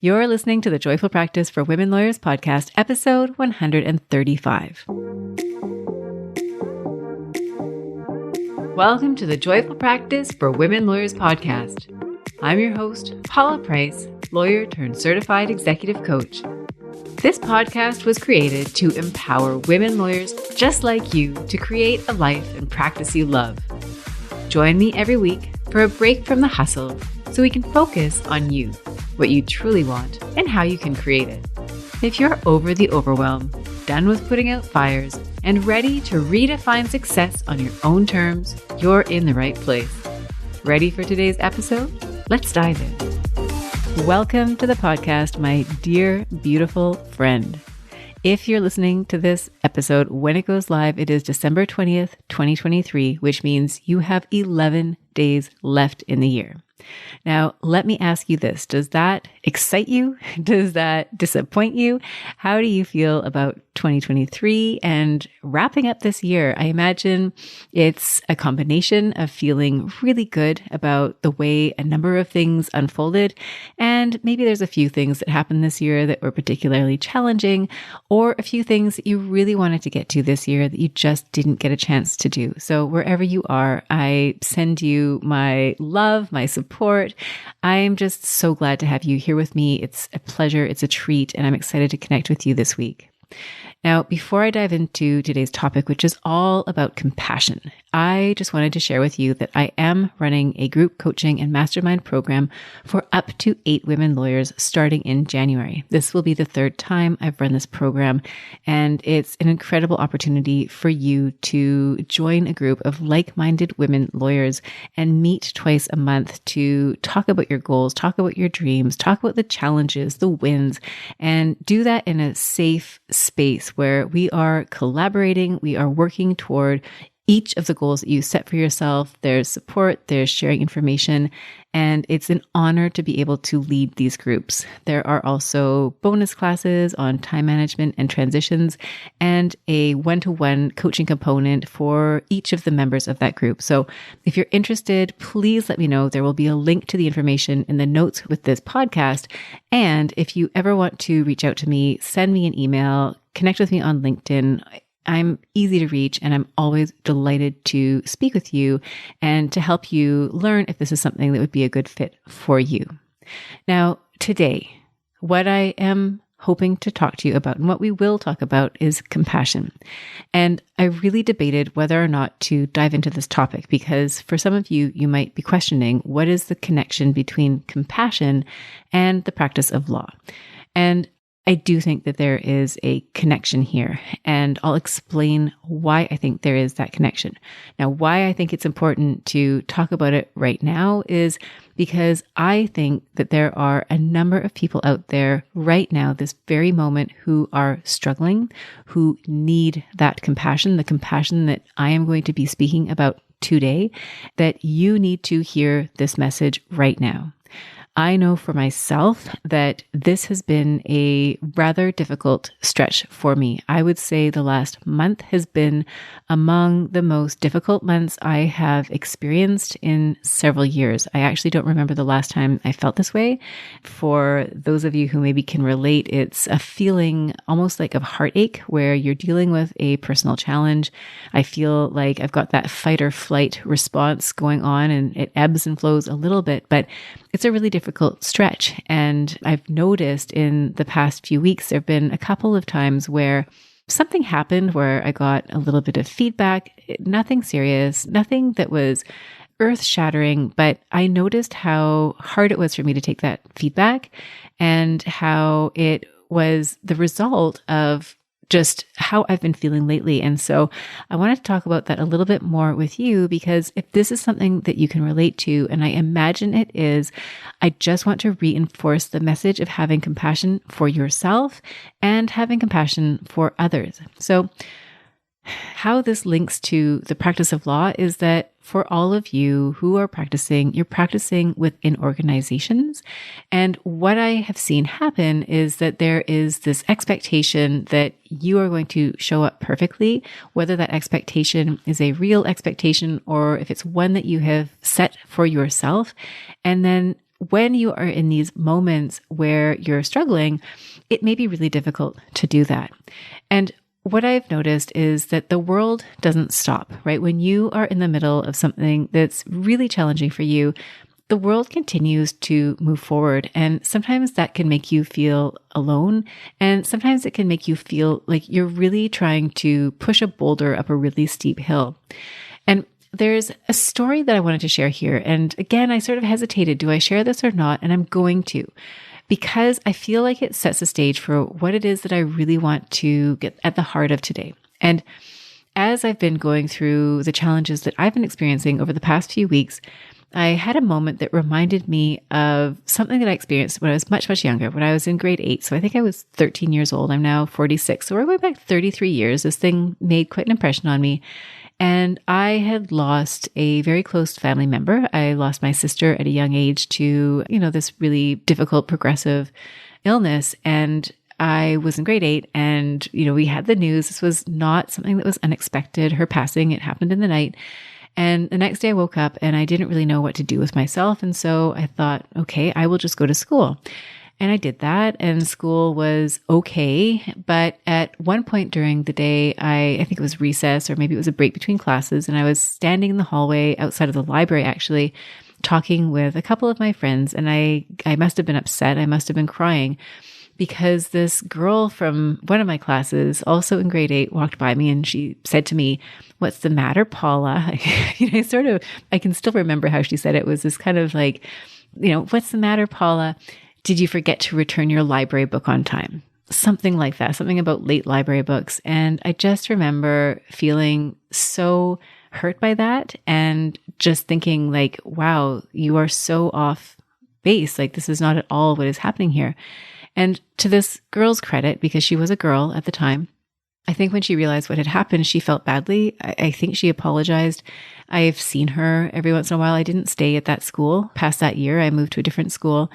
You're listening to the Joyful Practice for Women Lawyers podcast, episode 135. Welcome to the Joyful Practice for Women Lawyers podcast. I'm your host, Paula Price, lawyer turned certified executive coach. This podcast was created to empower women lawyers just like you to create a life and practice you love. Join me every week for a break from the hustle so we can focus on you, what you truly want, and how you can create it. If you're over the overwhelm, done with putting out fires, and ready to redefine success on your own terms, you're in the right place. Ready for today's episode? Let's dive in. Welcome to the podcast, my dear, beautiful friend. If you're listening to this episode when it goes live, it is December 20th, 2023, which means you have 11 days left in the year. Now, let me ask you this. Does that excite you? Does that disappoint you? How do you feel about 2023 and wrapping up this year? I imagine it's a combination of feeling really good about the way a number of things unfolded. And maybe there's a few things that happened this year that were particularly challenging, or a few things that you really wanted to get to this year that you just didn't get a chance to do. So wherever you are, I send you my love, my support. I'm just so glad to have you here with me. It's a pleasure. It's a treat. And I'm excited to connect with you this week. Now, before I dive into today's topic, which is all about compassion, I just wanted to share with you that I am running a group coaching and mastermind program for up to 8 women lawyers starting in January. This will be the 3rd time I've run this program, and it's an incredible opportunity for you to join a group of like-minded women lawyers and meet twice a month to talk about your goals, talk about your dreams, talk about the challenges, the wins, and do that in a safe space where we are collaborating, we are working toward each of the goals that you set for yourself. There's support, there's sharing information, and it's an honor to be able to lead these groups. There are also bonus classes on time management and transitions, and a one-to-one coaching component for each of the members of that group. So if you're interested, please let me know. There will be a link to the information in the notes with this podcast. And if you ever want to reach out to me, send me an email, connect with me on LinkedIn. I'm easy to reach, and I'm always delighted to speak with you and to help you learn if this is something that would be a good fit for you. Now, today, what I am hoping to talk to you about and what we will talk about is compassion. And I really debated whether or not to dive into this topic because for some of you, you might be questioning what is the connection between compassion and the practice of law. And I do think that there is a connection here, and I'll explain why I think there is that connection. Now, why I think it's important to talk about it right now is because I think that there are a number of people out there right now, this very moment, who are struggling, who need that compassion, the compassion that I am going to be speaking about today, that you need to hear this message right now. I know for myself that this has been a rather difficult stretch for me. I would say the last month has been among the most difficult months I have experienced in several years. I actually don't remember the last time I felt this way. For those of you who maybe can relate, it's a feeling almost like of heartache where you're dealing with a personal challenge. I feel like I've got that fight or flight response going on, and it ebbs and flows a little bit, but it's a really difficult stretch. And I've noticed in the past few weeks, there have been a couple of times where something happened where I got a little bit of feedback, nothing serious, nothing that was earth-shattering, but I noticed how hard it was for me to take that feedback and how it was the result of just how I've been feeling lately. And so I wanted to talk about that a little bit more with you, because if this is something that you can relate to, and I imagine it is, I just want to reinforce the message of having compassion for yourself and having compassion for others. So how this links to the practice of law is that for all of you who are practicing, you're practicing within organizations. And what I have seen happen is that there is this expectation that you are going to show up perfectly, whether that expectation is a real expectation or if it's one that you have set for yourself. And then when you are in these moments where you're struggling, it may be really difficult to do that. And what I've noticed is that the world doesn't stop, right? When you are in the middle of something that's really challenging for you, the world continues to move forward. And sometimes that can make you feel alone. And sometimes it can make you feel like you're really trying to push a boulder up a really steep hill. And there's a story that I wanted to share here. And again, I sort of hesitated, do I share this or not? And I'm going to, because I feel like it sets the stage for what it is that I really want to get at the heart of today. And as I've been going through the challenges that I've been experiencing over the past few weeks, I had a moment that reminded me of something that I experienced when I was much, much younger, when I was in grade 8. So I think I was 13 years old. I'm now 46. So we're going back 33 years. This thing made quite an impression on me. And I had lost a very close family member. I lost my sister at a young age to, this really difficult progressive illness. And I was in grade 8 and, we had the news. This was not something that was unexpected. Her passing, it happened in the night. And the next day I woke up and I didn't really know what to do with myself. And so I thought, okay, I will just go to school. And I did that, and school was okay. But at one point during the day, I think it was recess, or maybe it was a break between classes, and I was standing in the hallway outside of the library, actually, talking with a couple of my friends. And I must have been upset. I must have been crying because this girl from one of my classes, also in grade 8, walked by me and she said to me, "What's the matter, Paula?" I can still remember how she said it. It was this kind of like, "What's the matter, Paula? Did you forget to return your library book on time?" Something like that, something about late library books. And I just remember feeling so hurt by that and just thinking like, wow, you are so off base. Like, this is not at all what is happening here. And to this girl's credit, because she was a girl at the time, I think when she realized what had happened, she felt badly. I think she apologized. I've seen her every once in a while. I didn't stay at that school past that year. I moved to a different school.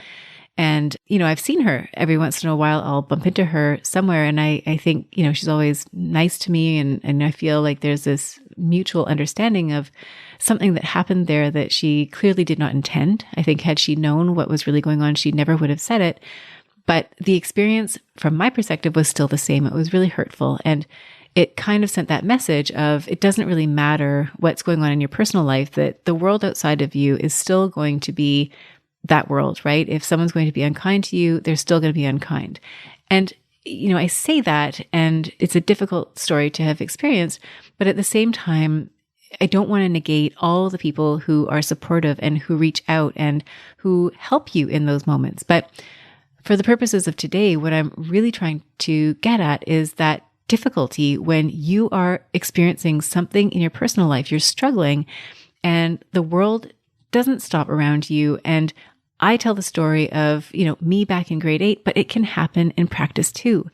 And, I've seen her every once in a while. I'll bump into her somewhere. And I think, she's always nice to me. And I feel like there's this mutual understanding of something that happened there that she clearly did not intend. I think had she known what was really going on, she never would have said it. But the experience from my perspective was still the same. It was really hurtful. And it kind of sent that message of it doesn't really matter what's going on in your personal life, that the world outside of you is still going to be that world, right? If someone's going to be unkind to you, they're still going to be unkind. And, I say that, and it's a difficult story to have experienced, but at the same time, I don't want to negate all the people who are supportive and who reach out and who help you in those moments. But for the purposes of today, what I'm really trying to get at is that difficulty when you are experiencing something in your personal life, you're struggling, and the world doesn't stop around you. And I tell the story of, me back in grade 8, but it can happen in practice too.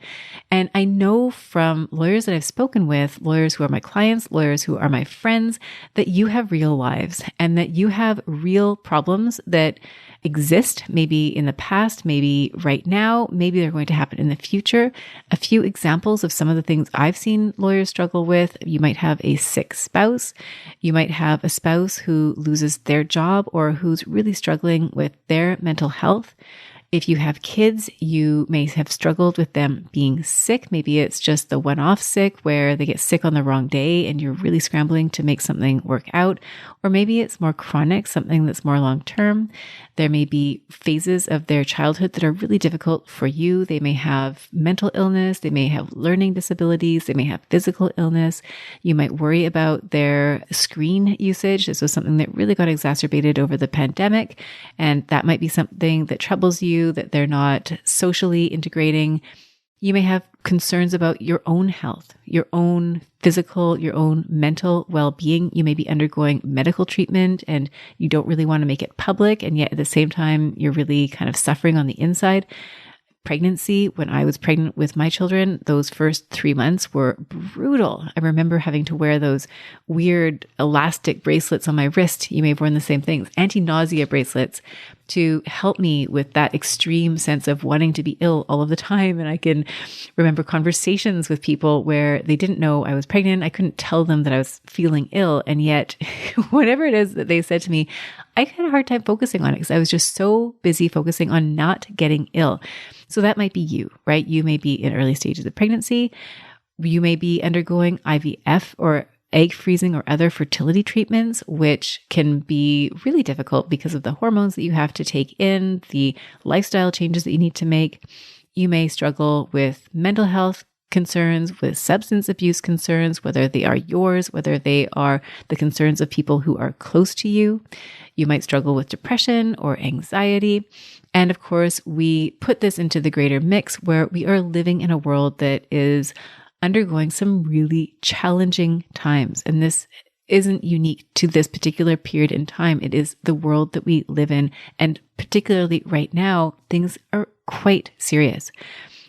And I know from lawyers that I've spoken with, lawyers who are my clients, lawyers who are my friends, that you have real lives and that you have real problems that exist, maybe in the past, maybe right now, maybe they're going to happen in the future. A few examples of some of the things I've seen lawyers struggle with. You might have a sick spouse. You might have a spouse who loses their job or who's really struggling with their mental health. If you have kids, you may have struggled with them being sick. Maybe it's just the one-off sick where they get sick on the wrong day and you're really scrambling to make something work out. Or maybe it's more chronic, something that's more long-term. There may be phases of their childhood that are really difficult for you. They may have mental illness. They may have learning disabilities. They may have physical illness. You might worry about their screen usage. This was something that really got exacerbated over the pandemic. And that might be something that troubles you, that they're not socially integrating. You may have concerns about your own health, your own physical, your own mental well-being. You may be undergoing medical treatment and you don't really want to make it public. And yet at the same time, you're really kind of suffering on the inside. Pregnancy, when I was pregnant with my children, those first 3 months were brutal. I remember having to wear those weird elastic bracelets on my wrist. You may have worn the same things, anti-nausea bracelets, to help me with that extreme sense of wanting to be ill all of the time. And I can remember conversations with people where they didn't know I was pregnant. I couldn't tell them that I was feeling ill. And yet, whatever it is that they said to me, I had a hard time focusing on it because I was just so busy focusing on not getting ill. So that might be you, right? You may be in early stages of pregnancy. You may be undergoing IVF or egg freezing or other fertility treatments, which can be really difficult because of the hormones that you have to take in, the lifestyle changes that you need to make. You may struggle with mental health concerns, with substance abuse concerns, whether they are yours, whether they are the concerns of people who are close to you. You might struggle with depression or anxiety. And of course, we put this into the greater mix where we are living in a world that is undergoing some really challenging times. And this isn't unique to this particular period in time. It is the world that we live in. And particularly right now, things are quite serious.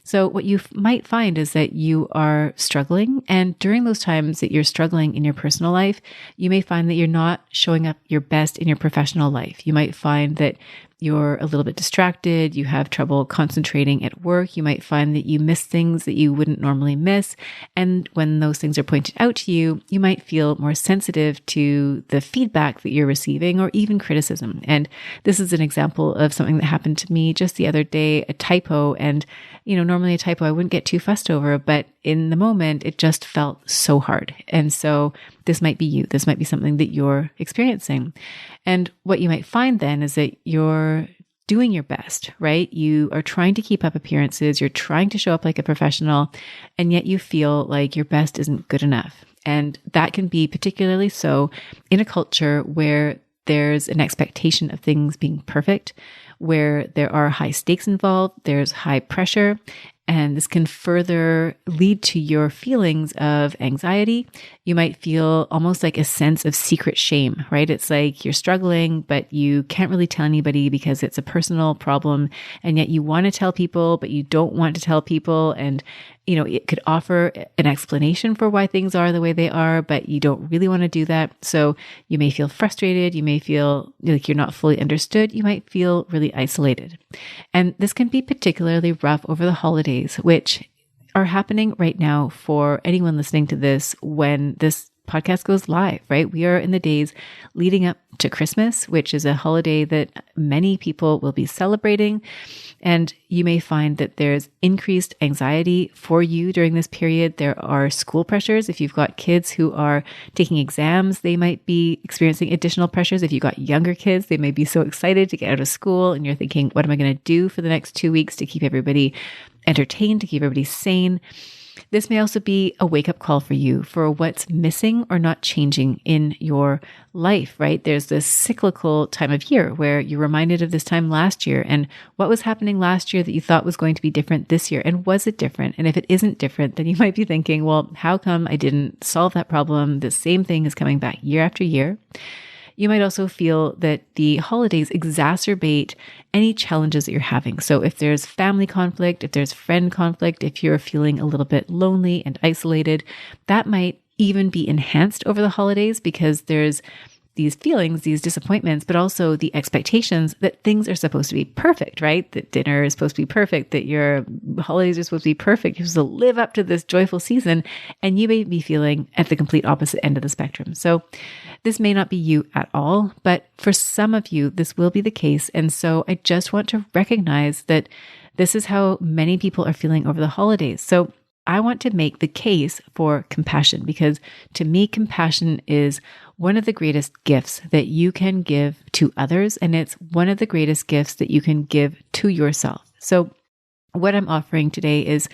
So what you might find is that you are struggling. And during those times that you're struggling in your personal life, you may find that you're not showing up your best in your professional life. You might find that you're a little bit distracted, you have trouble concentrating at work, you might find that you miss things that you wouldn't normally miss. And when those things are pointed out to you, you might feel more sensitive to the feedback that you're receiving or even criticism. And this is an example of something that happened to me just the other day, a typo. And, normally a typo I wouldn't get too fussed over, but in the moment, it just felt so hard. And so this might be you. This might be something that you're experiencing. And what you might find then is that you're doing your best, right? You are trying to keep up appearances. You're trying to show up like a professional, and yet you feel like your best isn't good enough. And that can be particularly so in a culture where there's an expectation of things being perfect, where there are high stakes involved, there's high pressure, and this can further lead to your feelings of anxiety. You might feel almost like a sense of secret shame, right? It's like you're struggling, but you can't really tell anybody because it's a personal problem. And yet you want to tell people, but you don't want to tell people. And, it could offer an explanation for why things are the way they are, but you don't really want to do that. So you may feel frustrated. You may feel like you're not fully understood. You might feel really isolated. And this can be particularly rough over the holidays, which are happening right now for anyone listening to this when this podcast goes live, right? We are in the days leading up to Christmas, which is a holiday that many people will be celebrating. And you may find that there's increased anxiety for you during this period. There are school pressures. If you've got kids who are taking exams, they might be experiencing additional pressures. If you've got younger kids, they may be so excited to get out of school and you're thinking, what am I going to do for the next 2 weeks to keep everybody entertained, to keep everybody sane? This may also be a wake-up call for you for what's missing or not changing in your life, right? There's this cyclical time of year where you're reminded of this time last year and what was happening last year that you thought was going to be different this year. And was it different? And if it isn't different, then you might be thinking, well, how come I didn't solve that problem? The same thing is coming back year after year. You might also feel that the holidays exacerbate any challenges that you're having. So if there's family conflict, if there's friend conflict, if you're feeling a little bit lonely and isolated, that might even be enhanced over the holidays because there's these feelings, these disappointments, but also the expectations that things are supposed to be perfect, right? That dinner is supposed to be perfect, that your holidays are supposed to be perfect. You're supposed to live up to this joyful season, and you may be feeling at the complete opposite end of the spectrum. So this may not be you at all, but for some of you, this will be the case. And so I just want to recognize that this is how many people are feeling over the holidays. So I want to make the case for compassion because to me, compassion is one of the greatest gifts that you can give to others. And it's one of the greatest gifts that you can give to yourself. So what I'm offering today is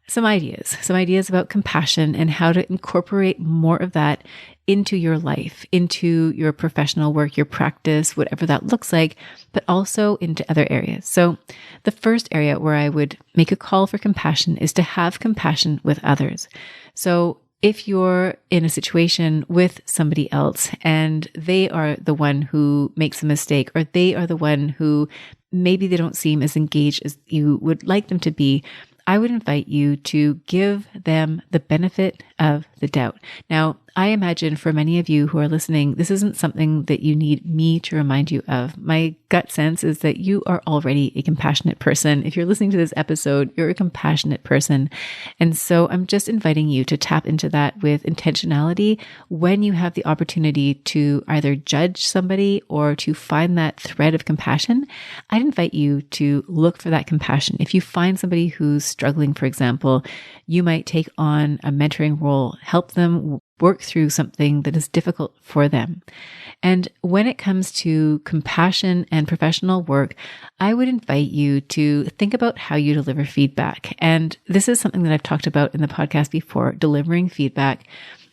some ideas about compassion and how to incorporate more of that into your life, into your professional work, your practice, whatever that looks like, but also into other areas. So the first area where I would make a call for compassion is to have compassion with others. So if you're in a situation with somebody else and they are the one who makes a mistake, or they are the one who maybe they don't seem as engaged as you would like them to be, I would invite you to give them the benefit of the doubt. Now, I imagine for many of you who are listening, this isn't something that you need me to remind you of. My gut sense is that you are already a compassionate person. If you're listening to this episode, you're a compassionate person. And so I'm just inviting you to tap into that with intentionality when you have the opportunity to either judge somebody or to find that thread of compassion. I'd invite you to look for that compassion. If you find somebody who's struggling, for example, you might take on a mentoring role, help them work through something that is difficult for them. And when it comes to compassion and professional work, I would invite you to think about how you deliver feedback. And this is something that I've talked about in the podcast before, delivering feedback.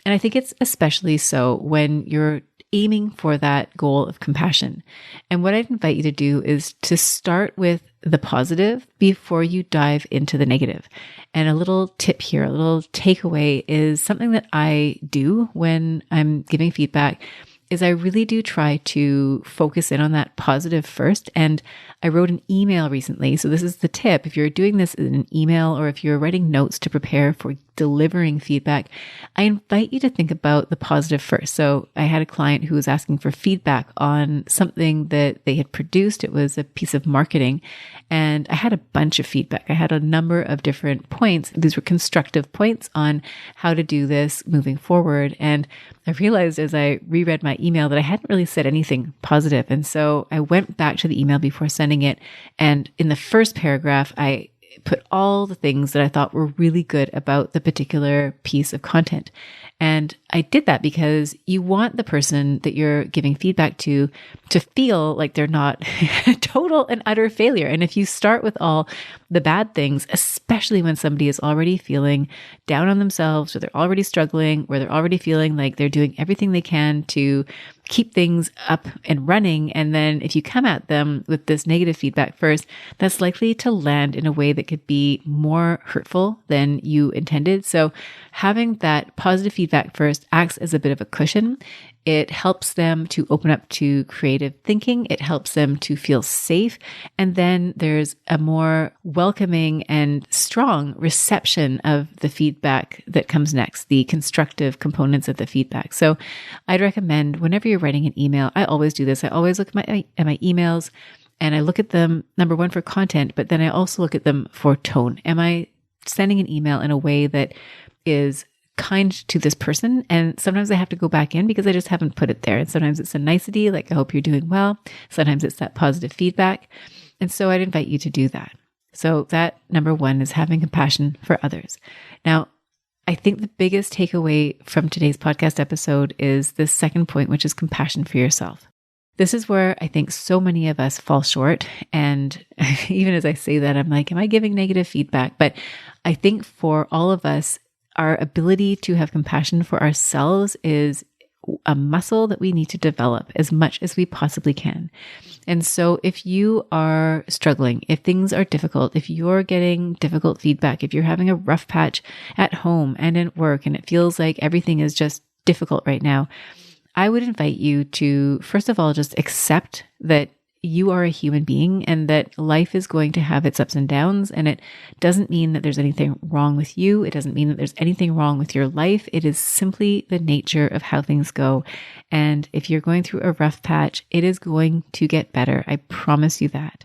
And I think it's especially so when you're aiming for that goal of compassion. And what I'd invite you to do is to start with the positive before you dive into the negative. And a little tip here, a little takeaway is something that I do when I'm giving feedback is I really do try to focus in on that positive first. And I wrote an email recently. So this is the tip. If you're doing this in an email or if you're writing notes to prepare for delivering feedback, I invite you to think about the positive first. So I had a client who was asking for feedback on something that they had produced. It was a piece of marketing. And I had a bunch of feedback. I had a number of different points. These were constructive points on how to do this moving forward. And I realized as I reread my email that I hadn't really said anything positive. And so I went back to the email before sending it. And in the first paragraph, I put all the things that I thought were really good about the particular piece of content. And I did that because you want the person that you're giving feedback to feel like they're not a total and utter failure. And if you start with all the bad things, especially when somebody is already feeling down on themselves, or they're already struggling, or they're already feeling like they're doing everything they can to keep things up and running. And then if you come at them with this negative feedback first, that's likely to land in a way that could be more hurtful than you intended. So having that positive feedback first acts as a bit of a cushion. It helps them to open up to creative thinking. It helps them to feel safe. And then there's a more welcoming and strong reception of the feedback that comes next, the constructive components of the feedback. So I'd recommend whenever you're writing an email, I always do this. I always look at my emails and I look at them, number one, for content, but then I also look at them for tone. Am I sending an email in a way that is kind to this person? And sometimes I have to go back in because I just haven't put it there. And sometimes it's a nicety, like, I hope you're doing well. Sometimes it's that positive feedback. And so I'd invite you to do that. So that number one is having compassion for others. Now, I think the biggest takeaway from today's podcast episode is the second point, which is compassion for yourself. This is where I think so many of us fall short. And even as I say that, I'm like, am I giving negative feedback? But I think for all of us, our ability to have compassion for ourselves is a muscle that we need to develop as much as we possibly can. And so if you are struggling, if things are difficult, if you're getting difficult feedback, if you're having a rough patch at home and at work, and it feels like everything is just difficult right now, I would invite you to, first of all, just accept that you are a human being and that life is going to have its ups and downs. And it doesn't mean that there's anything wrong with you. It doesn't mean that there's anything wrong with your life. It is simply the nature of how things go. And if you're going through a rough patch, it is going to get better. I promise you that.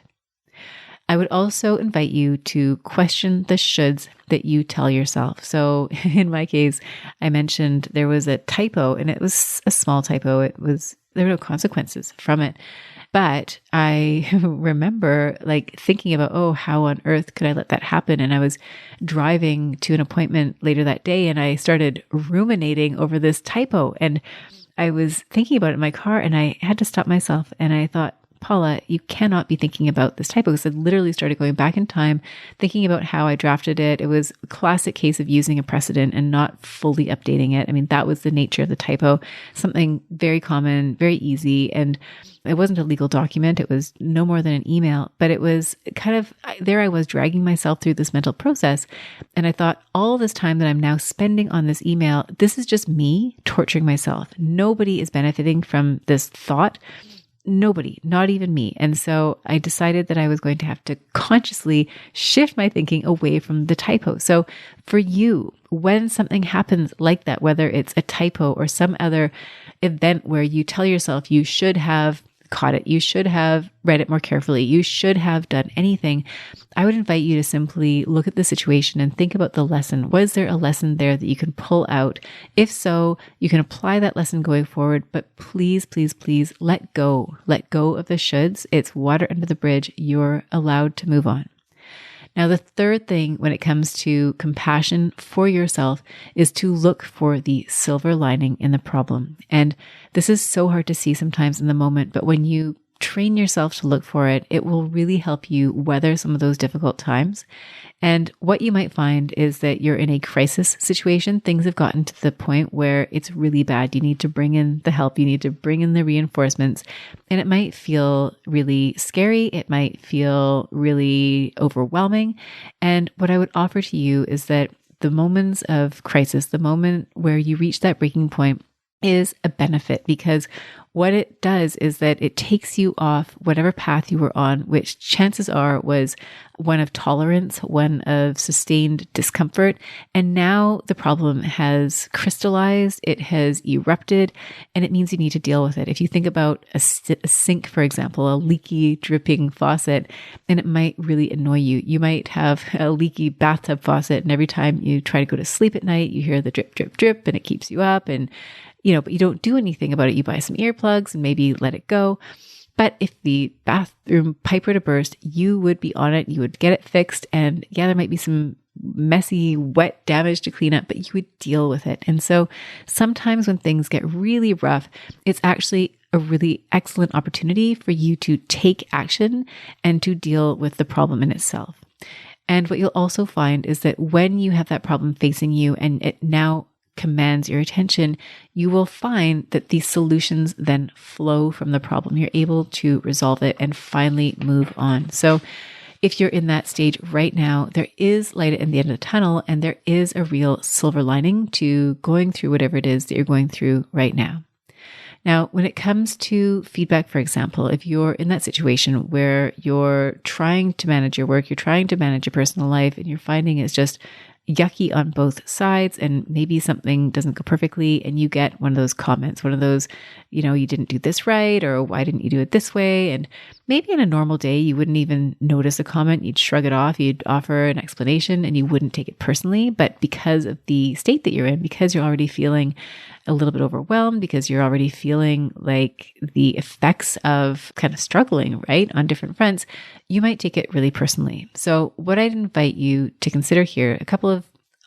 I would also invite you to question the shoulds that you tell yourself. So in my case, I mentioned there was a typo, and it was a small typo. There were no consequences from it. But I remember thinking about, oh, how on earth could I let that happen? And I was driving to an appointment later that day and I started ruminating over this typo. And I was thinking about it in my car and I had to stop myself. And I thought, Paula, you cannot be thinking about this typo, because I literally started going back in time, thinking about how I drafted it. It was a classic case of using a precedent and not fully updating it. I mean, that was the nature of the typo, something very common, very easy. And it wasn't a legal document. It was no more than an email, but it was kind of, there I was dragging myself through this mental process. And I thought, all this time that I'm now spending on this email, this is just me torturing myself. Nobody is benefiting from this thought. nobody, not even me. And so I decided that I was going to have to consciously shift my thinking away from the typo. So for you, when something happens like that, whether it's a typo or some other event where you tell yourself you should have caught it, you should have read it more carefully, you should have done anything, I would invite you to simply look at the situation and think about the lesson. Was there a lesson there that you can pull out? If so, you can apply that lesson going forward, but please, please, please let go. Let go of the shoulds. It's water under the bridge. You're allowed to move on. Now, the third thing when it comes to compassion for yourself is to look for the silver lining in the problem. And this is so hard to see sometimes in the moment, but when you train yourself to look for it, it will really help you weather some of those difficult times. And what you might find is that you're in a crisis situation. Things have gotten to the point where it's really bad. You need to bring in the help. You need to bring in the reinforcements. And it might feel really scary. It might feel really overwhelming. And what I would offer to you is that the moments of crisis, the moment where you reach that breaking point, is a benefit, because what it does is that it takes you off whatever path you were on, which chances are was one of tolerance, one of sustained discomfort. And now the problem has crystallized, it has erupted, and it means you need to deal with it. If you think about a sink, for example, a leaky, dripping faucet, and it might really annoy you. You might have a leaky bathtub faucet, and every time you try to go to sleep at night, you hear the drip, drip, drip, and it keeps you up. And but you don't do anything about it. You buy some earplugs and maybe let it go. But if the bathroom pipe were to burst, you would be on it. You would get it fixed. And yeah, there might be some messy, wet damage to clean up, but you would deal with it. And so sometimes when things get really rough, it's actually a really excellent opportunity for you to take action and to deal with the problem in itself. And what you'll also find is that when you have that problem facing you and it now commands your attention, you will find that these solutions then flow from the problem. You're able to resolve it and finally move on. So if you're in that stage right now, there is light at the end of the tunnel, and there is a real silver lining to going through whatever it is that you're going through right now. Now, when it comes to feedback, for example, if you're in that situation where you're trying to manage your work, you're trying to manage your personal life, and you're finding it's just yucky on both sides, and maybe something doesn't go perfectly, and you get one of those comments, one of those, you didn't do this right, or why didn't you do it this way? And maybe in a normal day, you wouldn't even notice a comment. You'd shrug it off. You'd offer an explanation and you wouldn't take it personally. But because of the state that you're in, because you're already feeling a little bit overwhelmed, because you're already feeling like the effects of kind of struggling, right, on different fronts, you might take it really personally. So what I'd invite you to consider here, a couple of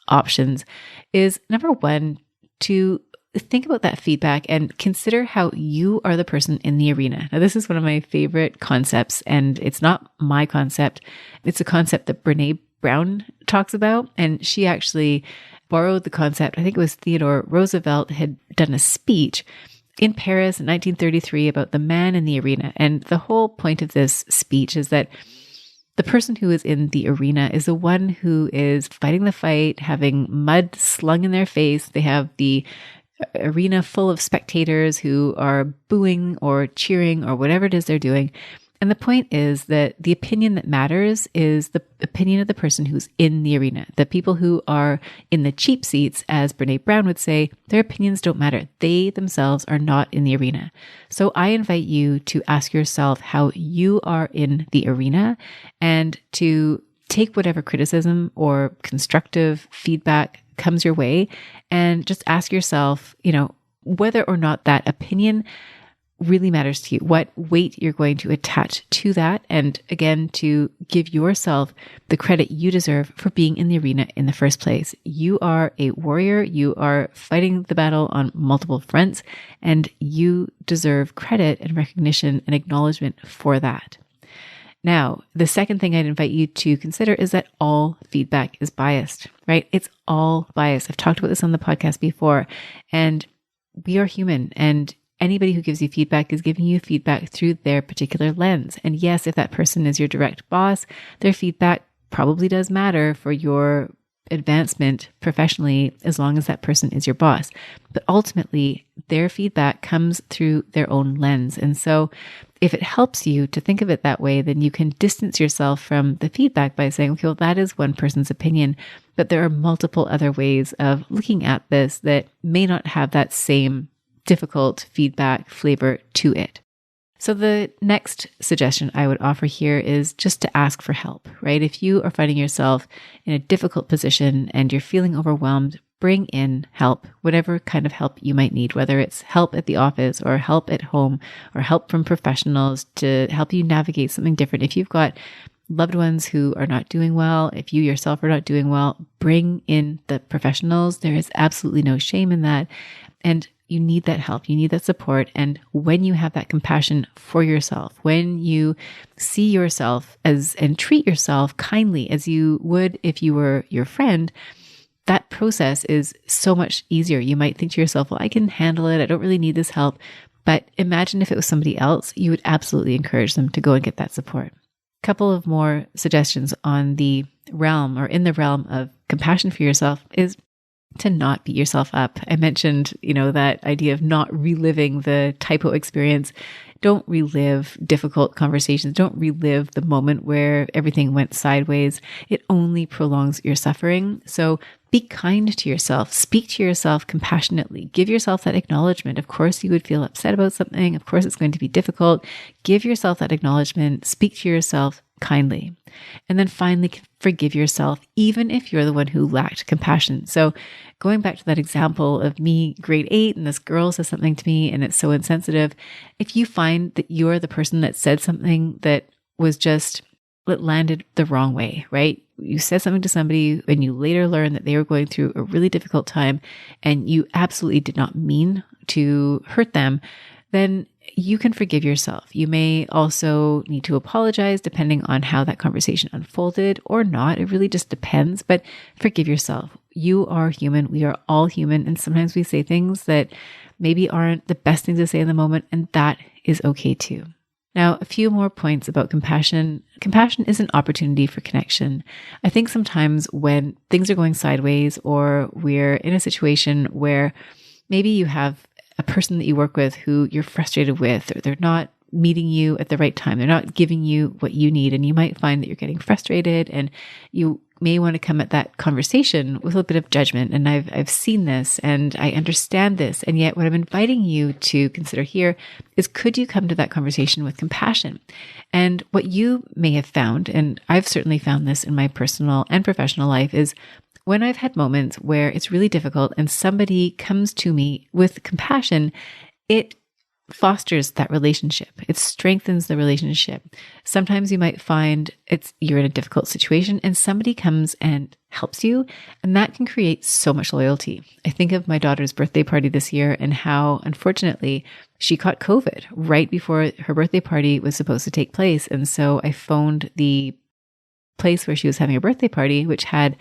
options, is number one, to think about that feedback and consider how you are the person in the arena. Now, this is one of my favorite concepts, and it's not my concept. It's a concept that Brene Brown talks about, and she actually borrowed the concept. I think it was Theodore Roosevelt had done a speech in Paris in 1933 about the man in the arena. And the whole point of this speech is that the person who is in the arena is the one who is fighting the fight, having mud slung in their face. They have the arena full of spectators who are booing or cheering or whatever it is they're doing. And the point is that the opinion that matters is the opinion of the person who's in the arena. The people who are in the cheap seats, as Brene Brown would say, their opinions don't matter. They themselves are not in the arena. So I invite you to ask yourself how you are in the arena, and to take whatever criticism or constructive feedback comes your way, and just ask yourself, whether or not that opinion really matters to you, what weight you're going to attach to that. And again, to give yourself the credit you deserve for being in the arena in the first place. You are a warrior. You are fighting the battle on multiple fronts, and you deserve credit and recognition and acknowledgement for that. Now, the second thing I'd invite you to consider is that all feedback is biased, right? It's all biased. I've talked about this on the podcast before, and we are human, and anybody who gives you feedback is giving you feedback through their particular lens. And yes, if that person is your direct boss, their feedback probably does matter for your advancement professionally, as long as that person is your boss. But ultimately, their feedback comes through their own lens. And so if it helps you to think of it that way, then you can distance yourself from the feedback by saying, okay, well, that is one person's opinion, but there are multiple other ways of looking at this that may not have that same difficult feedback flavor to it. So the next suggestion I would offer here is just to ask for help, right? If you are finding yourself in a difficult position and you're feeling overwhelmed, bring in help, whatever kind of help you might need, whether it's help at the office or help at home or help from professionals to help you navigate something different. If you've got loved ones who are not doing well, if you yourself are not doing well, bring in the professionals. There is absolutely no shame in that. And you need that help. You need that support. And when you have that compassion for yourself, when you see yourself as and treat yourself kindly as you would if you were your friend, that process is so much easier. You might think to yourself, well, I can handle it. I don't really need this help. But imagine if it was somebody else, you would absolutely encourage them to go and get that support. A couple of more suggestions on the realm or in the realm of compassion for yourself is to not beat yourself up. I mentioned, that idea of not reliving the typo experience. Don't relive difficult conversations. Don't relive the moment where everything went sideways. It only prolongs your suffering. So be kind to yourself. Speak to yourself compassionately. Give yourself that acknowledgement. Of course, you would feel upset about something. Of course, it's going to be difficult. Give yourself that acknowledgement. Speak to yourself kindly. And then finally, forgive yourself, even if you're the one who lacked compassion. So going back to that example of me, grade 8, and this girl says something to me and it's so insensitive. If you find that you're the person that said something that landed the wrong way, right? You said something to somebody and you later learn that they were going through a really difficult time and you absolutely did not mean to hurt them, then you can forgive yourself. You may also need to apologize depending on how that conversation unfolded or not. It really just depends, but forgive yourself. You are human. We are all human. And sometimes we say things that maybe aren't the best things to say in the moment, and that is okay too. Now, a few more points about compassion. Compassion is an opportunity for connection. I think sometimes when things are going sideways or we're in a situation where maybe you have a person that you work with who you're frustrated with, or they're not meeting you at the right time. They're not giving you what you need. And you might find that you're getting frustrated and you may want to come at that conversation with a bit of judgment. And I've seen this and I understand this. And yet what I'm inviting you to consider here is, could you come to that conversation with compassion? And what you may have found, and I've certainly found this in my personal and professional life, is when I've had moments where it's really difficult and somebody comes to me with compassion, it fosters that relationship. It strengthens the relationship. Sometimes you might find you're in a difficult situation and somebody comes and helps you, and that can create so much loyalty. I think of my daughter's birthday party this year and how, unfortunately, she caught COVID right before her birthday party was supposed to take place. And so I phoned the place where she was having a birthday party, which had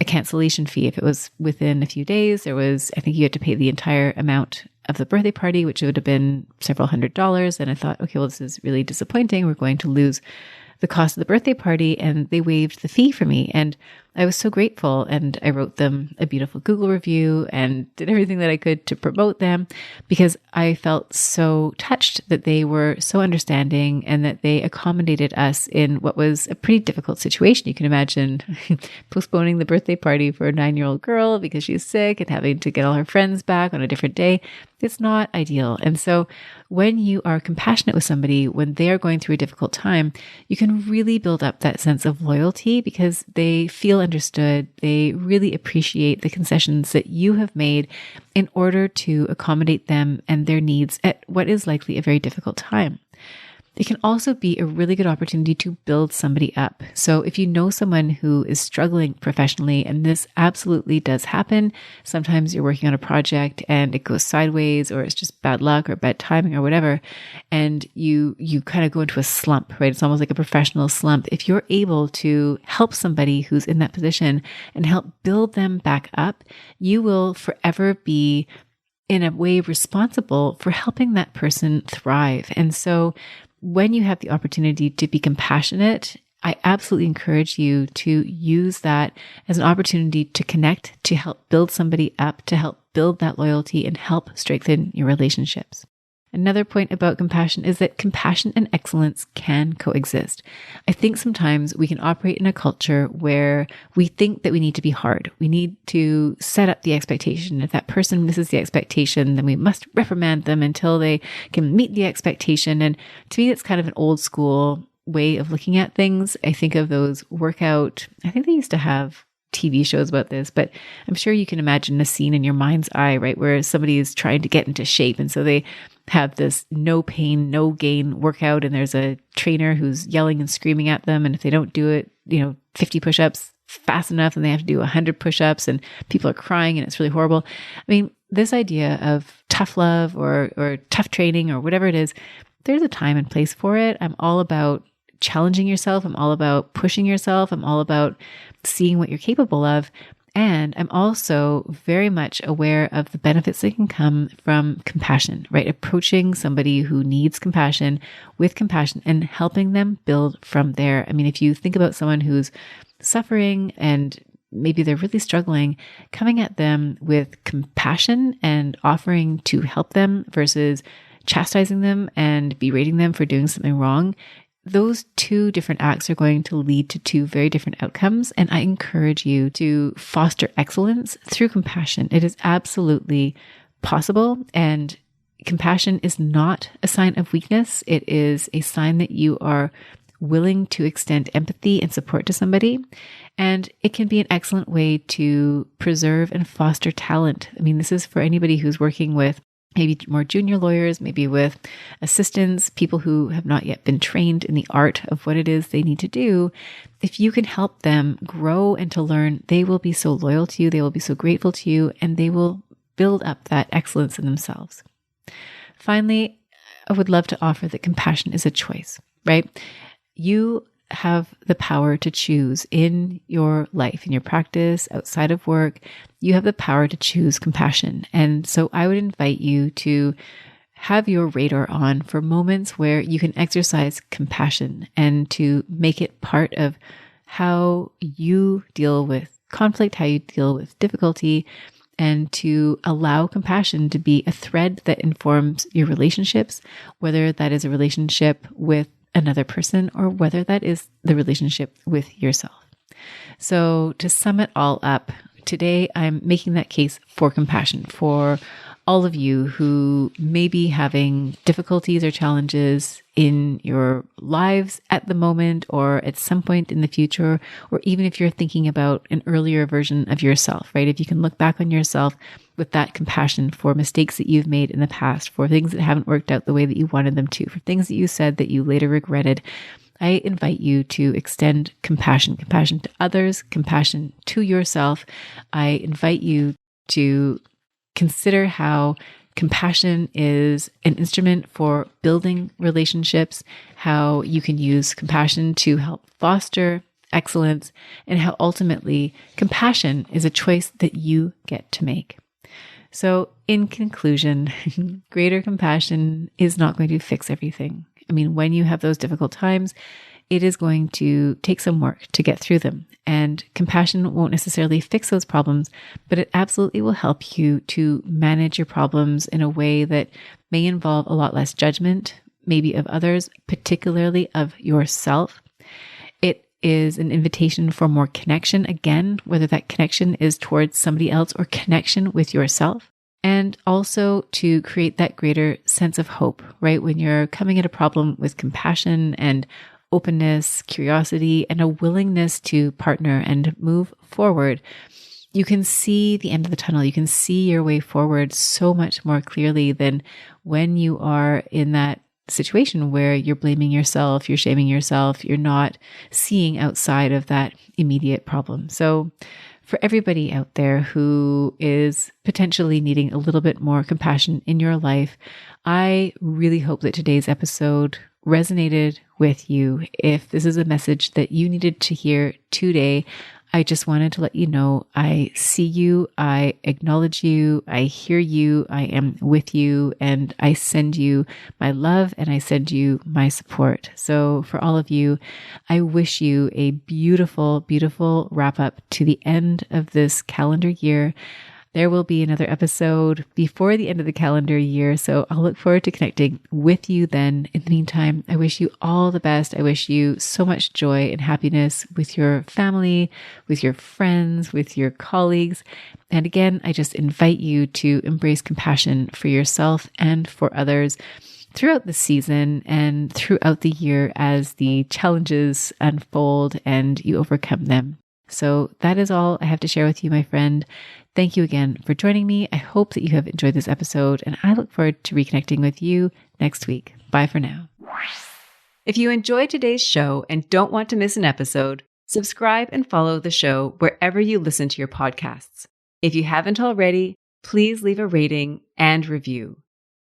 a cancellation fee. If it was within a few days, I think you had to pay the entire amount of the birthday party, which would have been several $100s. And I thought, okay, well, this is really disappointing. We're going to lose the cost of the birthday party. And they waived the fee for me. And I was so grateful. And I wrote them a beautiful Google review and did everything that I could to promote them, because I felt so touched that they were so understanding and that they accommodated us in what was a pretty difficult situation. You can imagine postponing the birthday party for a 9-year-old girl because she's sick and having to get all her friends back on a different day. It's not ideal. And so when you are compassionate with somebody, when they are going through a difficult time, you can really build up that sense of loyalty because they feel understood. They really appreciate the concessions that you have made in order to accommodate them and their needs at what is likely a very difficult time. It can also be a really good opportunity to build somebody up. So if you know someone who is struggling professionally, and this absolutely does happen, sometimes you're working on a project and it goes sideways, or it's just bad luck or bad timing or whatever, and you kind of go into a slump, right? It's almost like a professional slump. If you're able to help somebody who's in that position and help build them back up, you will forever be in a way responsible for helping that person thrive. And so when you have the opportunity to be compassionate, I absolutely encourage you to use that as an opportunity to connect, to help build somebody up, to help build that loyalty and help strengthen your relationships. Another point about compassion is that compassion and excellence can coexist. I think sometimes we can operate in a culture where we think that we need to be hard. We need to set up the expectation. If that person misses the expectation, then we must reprimand them until they can meet the expectation. And to me, it's kind of an old school way of looking at things. I think of those I think they used to have TV shows about this, but I'm sure you can imagine a scene in your mind's eye, right? Where somebody is trying to get into shape. And so they have this no pain, no gain workout. And there's a trainer who's yelling and screaming at them. And if they don't do it, 50 push-ups fast enough, then they have to do 100 push-ups and people are crying and it's really horrible. I mean, this idea of tough love or tough training or whatever it is, there's a time and place for it. I'm all about challenging yourself. I'm all about pushing yourself. I'm all about seeing what you're capable of. And I'm also very much aware of the benefits that can come from compassion, right? Approaching somebody who needs compassion with compassion and helping them build from there. I mean, if you think about someone who's suffering and maybe they're really struggling, coming at them with compassion and offering to help them versus chastising them and berating them for doing something wrong, those two different acts are going to lead to two very different outcomes. And I encourage you to foster excellence through compassion. It is absolutely possible. And compassion is not a sign of weakness. It is a sign that you are willing to extend empathy and support to somebody. And it can be an excellent way to preserve and foster talent. I mean, this is for anybody who's working with maybe more junior lawyers, maybe with assistants, people who have not yet been trained in the art of what it is they need to do. If you can help them grow and to learn, they will be so loyal to you, they will be so grateful to you, and they will build up that excellence in themselves. Finally, I would love to offer that compassion is a choice, right? You have the power to choose in your life, in your practice, outside of work. You have the power to choose compassion. And so I would invite you to have your radar on for moments where you can exercise compassion and to make it part of how you deal with conflict, how you deal with difficulty, and to allow compassion to be a thread that informs your relationships, whether that is a relationship with another person or whether that is the relationship with yourself. So to sum it all up, today I'm making that case for compassion for all of you who may be having difficulties or challenges in your lives at the moment or at some point in the future, or even if you're thinking about an earlier version of yourself, right? If you can look back on yourself with that compassion for mistakes that you've made in the past, for things that haven't worked out the way that you wanted them to, for things that you said that you later regretted, I invite you to extend compassion to others, compassion to yourself. I invite you to consider how compassion is an instrument for building relationships, how you can use compassion to help foster excellence, and how ultimately compassion is a choice that you get to make. So in conclusion, greater compassion is not going to fix everything. I mean, when you have those difficult times, it is going to take some work to get through them. And compassion won't necessarily fix those problems, but it absolutely will help you to manage your problems in a way that may involve a lot less judgment, maybe of others, particularly of yourself. It is an invitation for more connection, again, whether that connection is towards somebody else or connection with yourself. And also to create that greater sense of hope, right? When you're coming at a problem with compassion and openness, curiosity, and a willingness to partner and move forward, you can see the end of the tunnel. You can see your way forward so much more clearly than when you are in that situation where you're blaming yourself, you're shaming yourself, you're not seeing outside of that immediate problem. So for everybody out there who is potentially needing a little bit more compassion in your life, I really hope that today's episode resonated with you. If this is a message that you needed to hear today, I just wanted to let you know I see you, I acknowledge you, I hear you, I am with you, and I send you my love and I send you my support. So for all of you, I wish you a beautiful, beautiful wrap up to the end of this calendar year. There will be another episode before the end of the calendar year, so I'll look forward to connecting with you then. In the meantime, I wish you all the best. I wish you so much joy and happiness with your family, with your friends, with your colleagues. And again, I just invite you to embrace compassion for yourself and for others throughout the season and throughout the year as the challenges unfold and you overcome them. So that is all I have to share with you, my friend. Thank you again for joining me. I hope that you have enjoyed this episode, and I look forward to reconnecting with you next week. Bye for now. If you enjoyed today's show and don't want to miss an episode, subscribe and follow the show wherever you listen to your podcasts. If you haven't already, please leave a rating and review.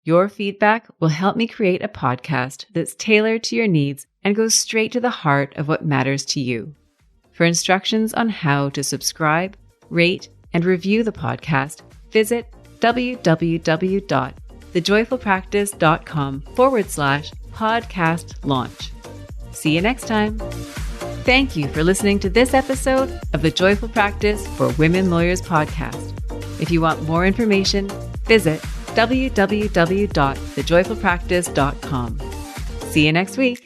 Your feedback will help me create a podcast that's tailored to your needs and goes straight to the heart of what matters to you. For instructions on how to subscribe, rate, and review the podcast, visit www.thejoyfulpractice.com/podcast launch. See you next time. Thank you for listening to this episode of the Joyful Practice for Women Lawyers podcast. If you want more information, visit www.thejoyfulpractice.com. See you next week.